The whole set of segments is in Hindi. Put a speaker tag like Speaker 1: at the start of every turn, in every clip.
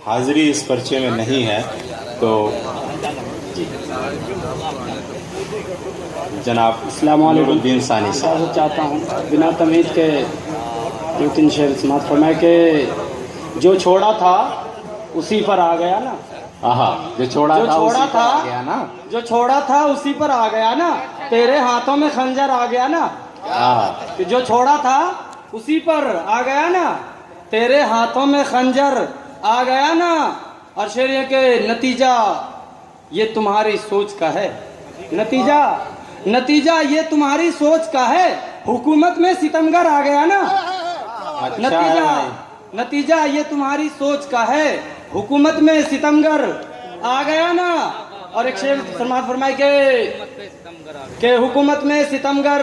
Speaker 1: हाजिरी इस पर्चे में नहीं है, तो जनाब नूरुद्दीन सानी साहब।
Speaker 2: इजाज़त चाहता हूँ बिना तमीज़ के 2-3 शेर समात फरमाए कि जो छोड़ा था उसी पर आ गया ना।
Speaker 1: जो छोड़ा था उसी पर आ गया ना।
Speaker 2: जो छोड़ा था उसी पर आ गया ना, तेरे हाथों में खंजर आ गया ना। कि जो छोड़ा था उसी पर आ गया ना, तेरे हाथों में खंजर आ गया ना। और शेर ये के नतीजा ये तुम्हारी सोच का है, नतीजा ये तुम्हारी सोच का है, हुकूमत में सितमगर आ गया ना। नतीजा ये तुम्हारी सोच का है, हुकूमत में सितमगर आ गया ना। और एक शेर समात फरमाए के हुकूमत में सितमगर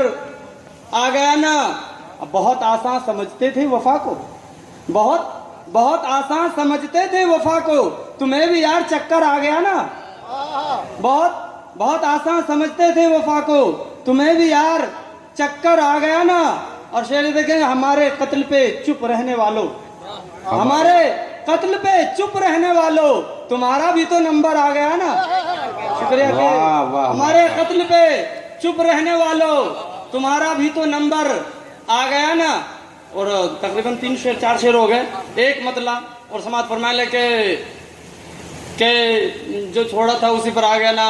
Speaker 2: आ गया ना। बहुत आसान समझते थे वफा को, बहुत आसान समझते थे वफा को, तुम्हें भी यार चक्कर आ गया ना। बहुत आसान समझते थे वफा को, तुम्हें भी यार चक्कर आ गया ना। और शेर देखेंगे, हमारे कत्ल पे चुप रहने वालों, हमारे कत्ल पे चुप रहने वालों, तुम्हारा भी तो नंबर आ गया ना। शुक्रिया। हमारे कत्ल पे चुप रहने वालों, तुम्हारा भी तो नंबर आ गया ना। और तकरीबन 3-4 शेर हो गए, एक मतलब। और समात फरमाए लेके जो छोड़ा था उसी पर आ गया ना।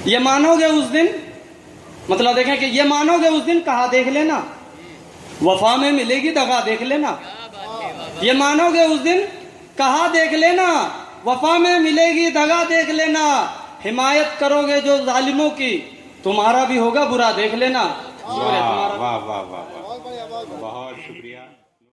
Speaker 2: ये मानोगे उस दिन, मतलब देखें कि ये मानोगे उस दिन, कहा देख लेना वफा में मिलेगी दगा, देख लेना। ये मानोगे उस दिन, कहा देख लेना, वफा में मिलेगी दगा, देख लेना। हिमायत करोगे जो जालिमों की, तुम्हारा भी होगा बुरा, देख लेना।
Speaker 1: वाह वाह वाह वाह, बहुत शुक्रिया।